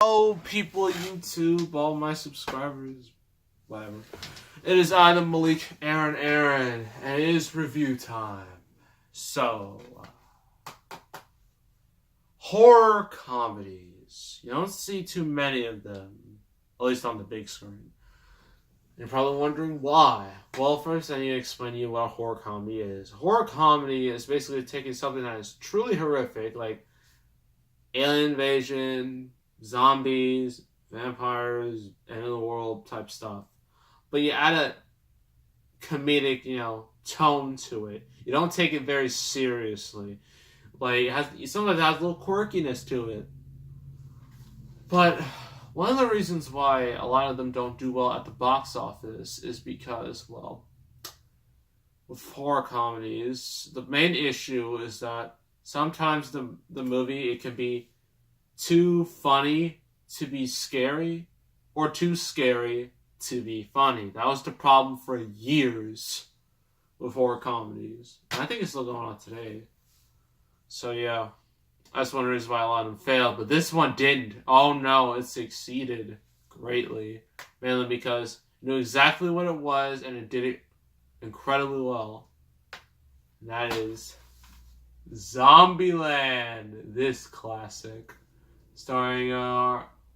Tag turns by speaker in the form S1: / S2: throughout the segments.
S1: Hello, people of YouTube, all my subscribers, whatever. It is I, the Malik Aaron, and it is review time. So, horror comedies. You don't see too many of them, at least on the big screen. You're probably wondering why. Well, first I need to explain to you what a horror comedy is. A horror comedy is basically taking something that is truly horrific, like alien invasion, zombies, vampires, end of the world type stuff. But you add a comedic, tone to it. You don't take it very seriously. Like, sometimes it has a little quirkiness to it. But one of the reasons why a lot of them don't do well at the box office is because, well, with horror comedies, the main issue is that sometimes the movie, it can be too funny to be scary or too scary to be funny. That was the problem for years with horror comedies. And I think it's still going on today. So yeah, that's one reason why a lot of them failed. But this one didn't. Oh no, it succeeded greatly. Mainly because it knew exactly what it was and it did it incredibly well. And that is Zombieland, this classic. Starring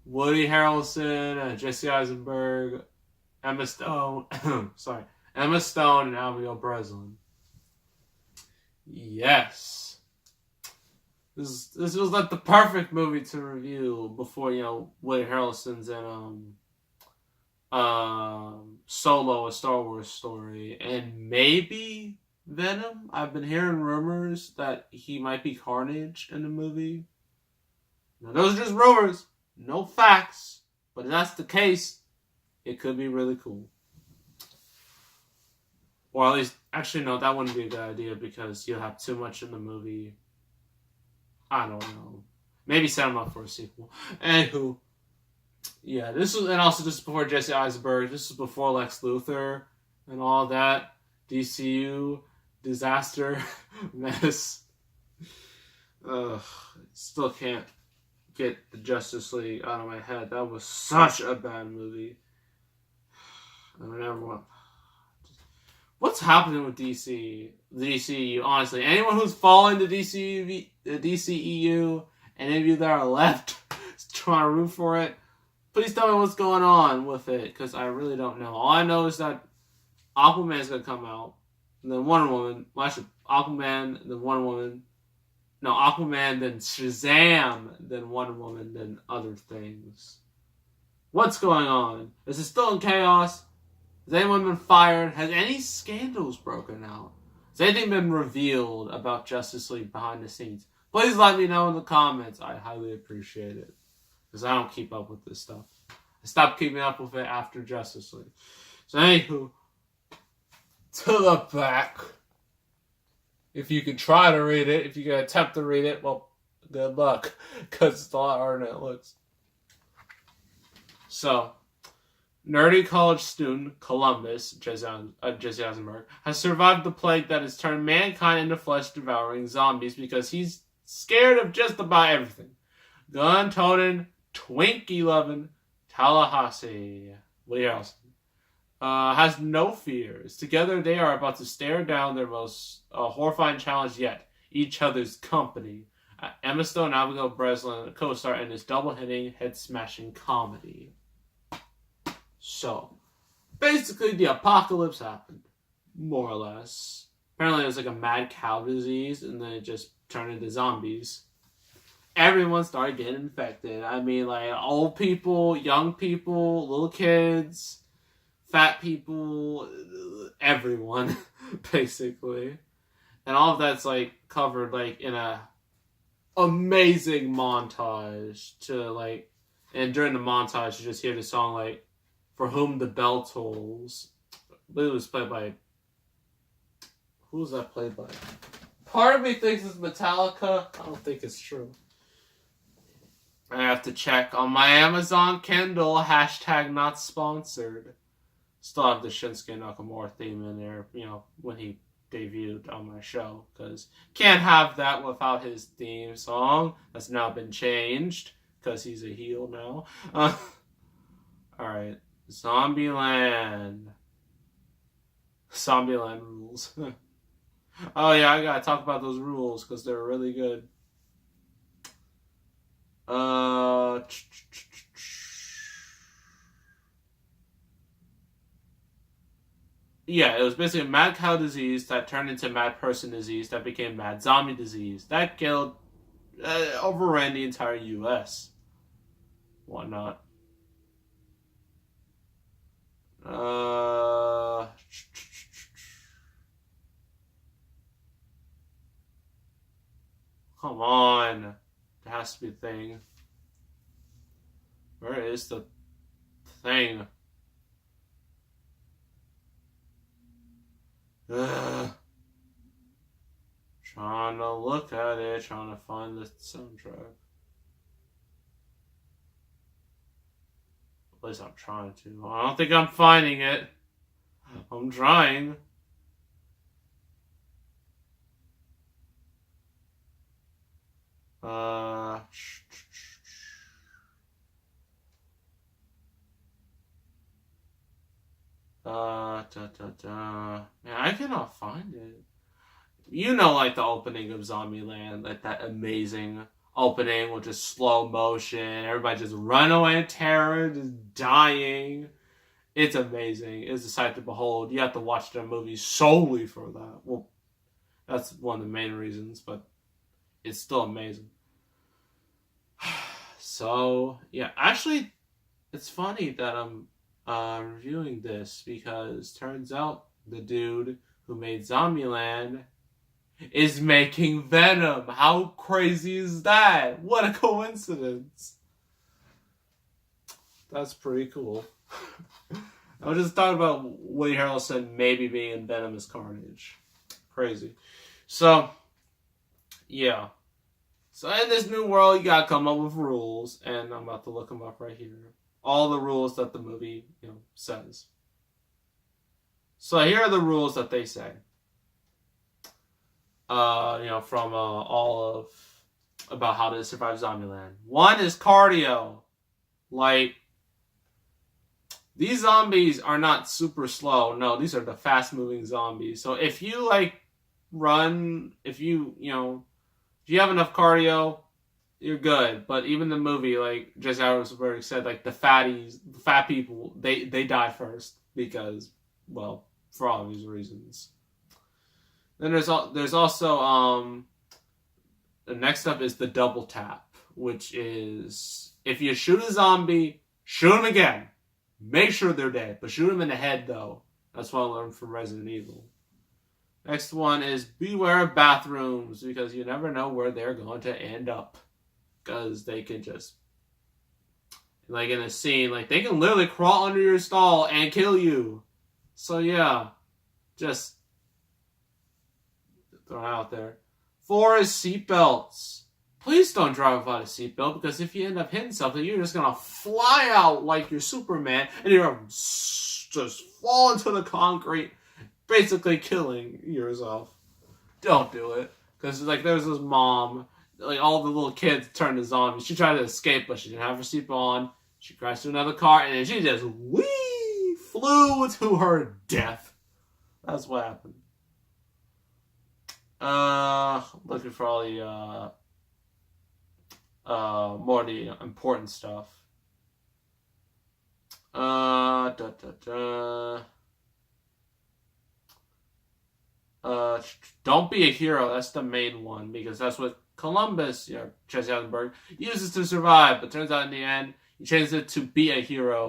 S1: Woody Harrelson, Jesse Eisenberg, Emma Stone, Emma Stone and Abigail Breslin. Yes. This was like the perfect movie to review before, Woody Harrelson's in Solo, a Star Wars story, and maybe Venom. I've been hearing rumors that he might be Carnage in the movie. Now, those are just rumors, no facts, but if that's the case, it could be really cool. Or at least, actually, no, that wouldn't be a good idea because you'll have too much in the movie. I don't know. Maybe set him up for a sequel. Anywho, yeah, this was, and also this is before Jesse Eisenberg. This is before Lex Luthor and all that. DCU, disaster, mess. Still can't get the Justice League out of my head. That was such a bad movie. I mean, everyone. What's happening with DC? The DCEU, honestly. Anyone who's following the DCEU, any of you that are left trying to root for it, please tell me what's going on with it, because I really don't know. All I know is that Aquaman's going to come out, and then Wonder Woman. Well, actually, Aquaman, then Wonder Woman. No, Aquaman, then Shazam, then Wonder Woman, then other things. What's going on? Is it still in chaos? Has anyone been fired? Has any scandals broken out? Has anything been revealed about Justice League behind the scenes? Please let me know in the comments. I highly appreciate it. Because I don't keep up with this stuff. I stopped keeping up with it after Justice League. So anywho, to the back. If you can try to read it, if you can attempt to read it, well, good luck. Because it's a lot harder than it looks. So, nerdy college student Columbus, Jesse Eisenberg, has survived the plague that has turned mankind into flesh-devouring zombies because he's scared of just about everything. Gun-toting, Twinkie-loving Tallahassee. Woody Harrelson. Has no fears. Together they are about to stare down their most horrifying challenge yet. Each other's company. Emma Stone and Abigail Breslin co-star in this double-hitting, head-smashing comedy. So, basically the apocalypse happened. More or less. Apparently it was like a mad cow disease, and then it just turned into zombies. Everyone started getting infected. I mean, like, old people, young people, little kids, fat people, everyone, basically. And all of that's, like, covered, like, in a amazing montage to, like, and during the montage, you just hear the song, like, For Whom the Bell Tolls. I believe it was played by, who was that played by? Part of me thinks it's Metallica. I don't think it's true. I have to check on my Amazon Kindle, hashtag not sponsored. Still have the Shinsuke Nakamura theme in there, when he debuted on my show, because can't have that without his theme song. That's now been changed, because he's a heel now. Alright. Zombieland. Zombieland rules. Oh yeah, I gotta talk about those rules because they're really good. Yeah, it was basically mad cow disease that turned into mad person disease that became mad zombie disease. That killed, overran the entire U.S. Whatnot. Come on. There has to be a thing. Where is the thing? Trying to look at it, trying to find the soundtrack. At least I'm trying to. I don't think I'm finding it. I'm trying. Man, I cannot find it. You know, like the opening of Zombieland, like that amazing opening with just slow motion, everybody just run away in terror, just dying. It's amazing. It's a sight to behold. You have to watch the movie solely for that. Well, that's one of the main reasons, but it's still amazing. So, yeah, actually, it's funny that I'm reviewing this because turns out the dude who made Zombieland is making Venom. How crazy is that? What a coincidence. That's pretty cool. I was just talking about Woody Harrelson maybe being in Venom as Carnage. Crazy. So, yeah. So in this new world, you gotta come up with rules, and I'm about to look them up right here. All the rules that the movie, says. So here are the rules that they say. From all of about how to survive Zombieland. One is cardio. Like, these zombies are not super slow. No, these are the fast-moving zombies. So if you run, if you have enough cardio, you're good. But even the movie, like Jesse Eisenberg said, like the fat people, they die first because, well, for obvious reasons. Then there's also the next up is the double tap, which is if you shoot a zombie, shoot him again. Make sure they're dead, but shoot him in the head though. That's what I learned from Resident Evil. Next one is beware of bathrooms because you never know where they're going to end up. Because they can just, like in a scene, like they can literally crawl under your stall and kill you. So yeah, just throw it out there. 4 is seatbelts. Please don't drive without a seatbelt because if you end up hitting something, you're just gonna fly out like you're Superman and you're gonna just fall into the concrete, basically killing yourself. Don't do it. Because there's this mom, like all the little kids turned to zombies. She tried to escape, but she didn't have her seatbelt on. She crashed into another car, and then she just flew to her death. That's what happened. Looking for all the more of the important stuff. Don't be a hero. That's the main one because that's what Columbus, Jesse Eisenberg, uses to survive. But turns out in the end, he changes it to be a hero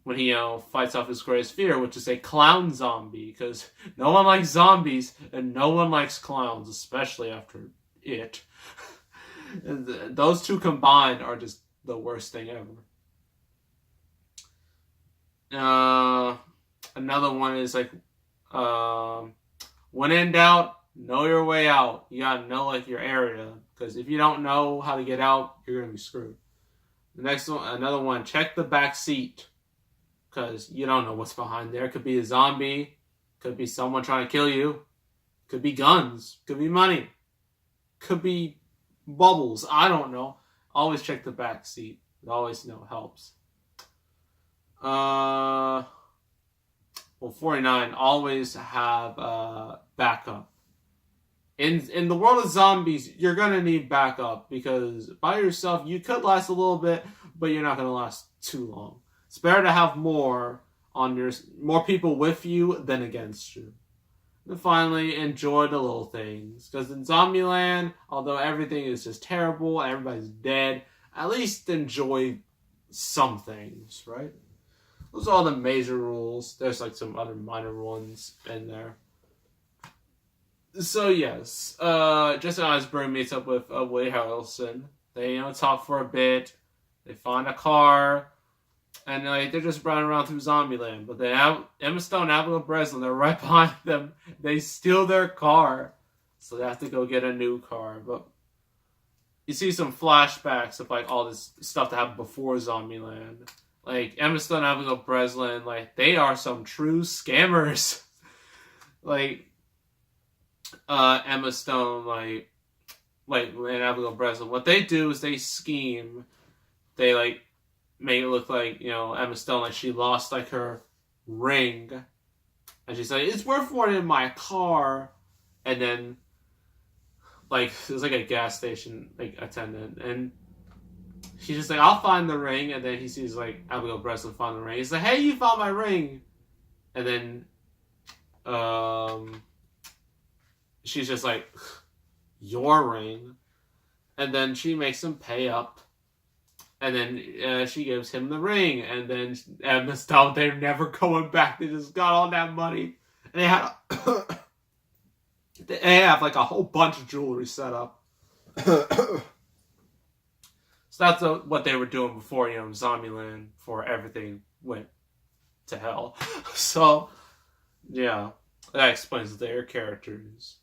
S1: when he fights off his greatest fear, which is a clown zombie. Because no one likes zombies and no one likes clowns, especially after it. And those two combined are just the worst thing ever. Another one is when in doubt, know your way out. You gotta know your area, because if you don't know how to get out, you're gonna be screwed. The next one, another one, check the back seat, because you don't know what's behind there. Could be a zombie, could be someone trying to kill you, could be guns, could be money, could be bubbles. I don't know. Always check the back seat. It always, helps. Well, 49, always have backup. In the world of zombies, you're going to need backup because by yourself, you could last a little bit, but you're not going to last too long. It's better to have more people with you than against you. And finally, enjoy the little things. Because in Zombieland, although everything is just terrible and everybody's dead, at least enjoy some things, right? Those are all the major rules. There's like some other minor ones in there. So yes, Jesse Eisenberg meets up with Woody Harrelson. They talk for a bit. They find a car, and they're just running around through Zombieland. But they have Emma Stone and Abigail Breslin. They're right behind them. They steal their car, so they have to go get a new car. But you see some flashbacks of like all this stuff that happened before Zombieland. Like Emma Stone and Abigail Breslin, like they are some true scammers. Like Emma Stone, and Abigail Breslin, what they do is they scheme. They make it look like Emma Stone she lost her ring, and she's like, it's worth more in my car, and then there's a gas station attendant, and she's just like, I'll find the ring, and then he sees Abigail Breslin find the ring. He's like, hey, you found my ring, and then she's just like, your ring, and then she makes him pay up. And then she gives him the ring. And then Emma Stone, they're never going back. They just got all that money. And they have a whole bunch of jewelry set up. So that's what they were doing before, Zombieland, before everything went to hell. So, yeah, that explains their characters.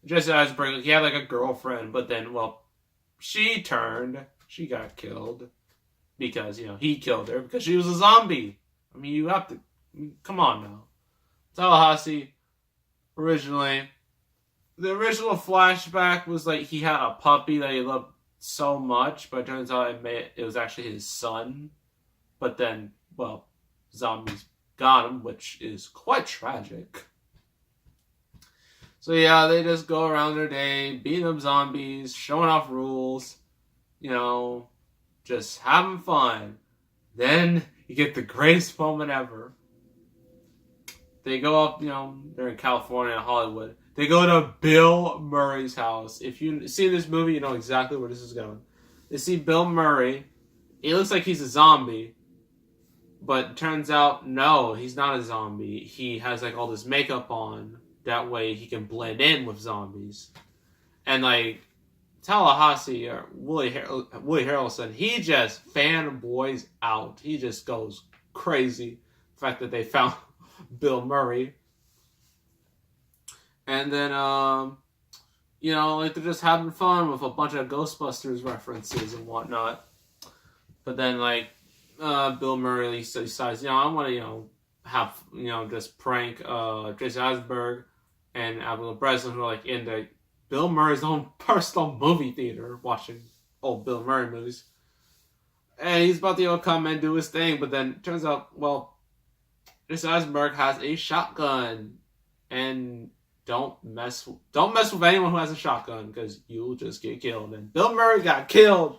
S1: Jesse Eisenberg, he had a girlfriend, but then, she got killed because, he killed her because she was a zombie. I mean, come on now. Tallahassee, the original flashback was he had a puppy that he loved so much, but it turns out it was actually his son. But then, zombies got him, which is quite tragic. So yeah, they just go around their day, beating up zombies, showing off rules, just having fun. Then you get the greatest moment ever. They go up, they're in California and Hollywood. They go to Bill Murray's house. If you see this movie, you know exactly where this is going. They see Bill Murray. He looks like he's a zombie. But it turns out, no, he's not a zombie. He has all this makeup on. That way he can blend in with zombies. And Tallahassee or Woody Harrelson, he just fanboys out. He just goes crazy. The fact that they found Bill Murray. And then, they're just having fun with a bunch of Ghostbusters references and whatnot. But then, Bill Murray decides, I want to, have, just prank Jesse Eisenberg and Abigail Breslin, who are in the Bill Murray's own personal movie theater watching old Bill Murray movies. And he's about to come and do his thing, but then it turns out, Jesse Eisenberg has a shotgun. And don't mess with anyone who has a shotgun, because you'll just get killed. And Bill Murray got killed.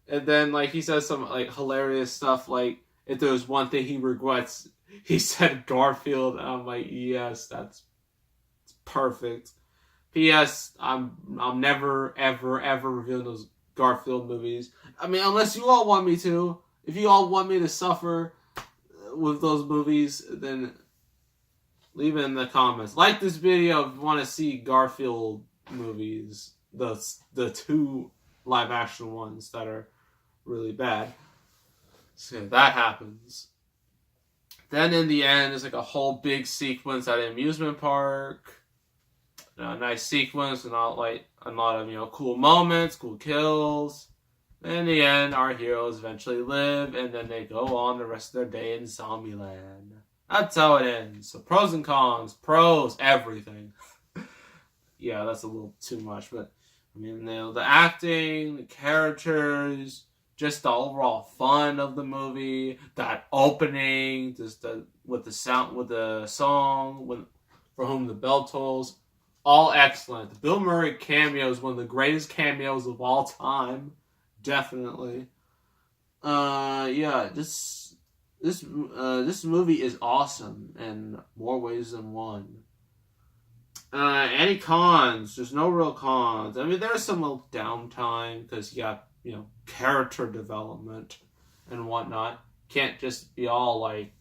S1: And then he says some hilarious stuff, if there was one thing he regrets, he said Garfield, and I'm like, yes, it's perfect. P.S. I'm never, ever, ever reviewing those Garfield movies. I mean, unless you all want me to. If you all want me to suffer with those movies, then leave it in the comments. Like this video if you want to see Garfield movies, the two live action ones that are really bad. So that happens. Then in the end, there's a whole big sequence at an amusement park. A nice sequence and a lot of cool moments, cool kills. And in the end, our heroes eventually live, and then they go on the rest of their day in Zombieland. That's how it ends. So pros and cons, pros, everything. Yeah, that's a little too much, but I mean, the acting, the characters, just the overall fun of the movie, that opening, just with the sound, with the song, For Whom the Bell Tolls, all excellent. The Bill Murray cameo is one of the greatest cameos of all time, definitely. Yeah, this movie is awesome in more ways than one. Any cons? There's no real cons. I mean, there's some downtime because you got, character development and whatnot. Can't just be all like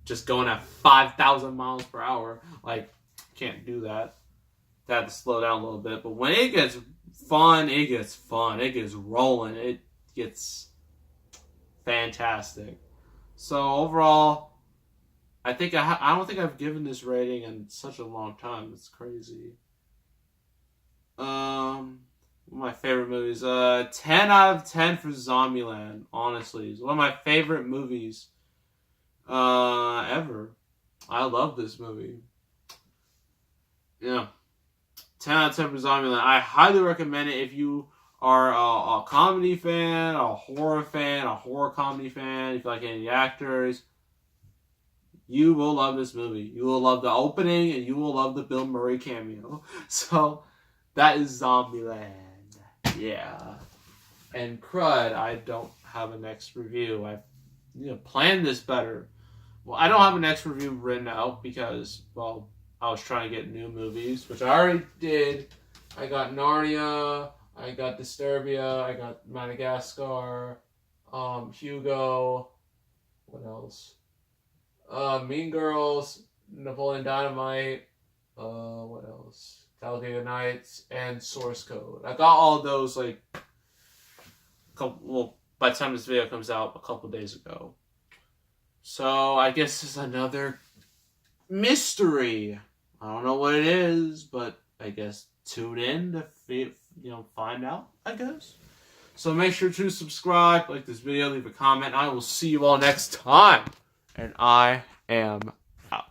S1: just going at 5,000 miles per hour. Like, can't do that. They have to slow down a little bit. But when it gets fun, it gets fun. It gets rolling. It gets fantastic. So overall, I don't think I've given this rating in such a long time. It's crazy. One of my favorite movies. 10 out of 10 for Zombieland. Honestly, it's one of my favorite movies ever. I love this movie. Yeah, 10 out of 10 for Zombieland. I highly recommend it if you are a comedy fan, a horror comedy fan. If you like any of the actors. You will love this movie. You will love the opening, and you will love the Bill Murray cameo. So, that is Zombieland. Yeah. And crud, I don't have a next review. I planned this better. Well, I don't have a next review written out because, well, I was trying to get new movies, which I already did. I got Narnia, I got Disturbia, I got Madagascar, Hugo, what else? Mean Girls, Napoleon Dynamite, what else? Talladega Nights, and Source Code. I got all of those by the time this video comes out, a couple days ago. So I guess it's another mystery. I don't know what it is, but I guess tune in to find out, I guess. So make sure to subscribe, like this video, leave a comment. I will see you all next time. And I am out.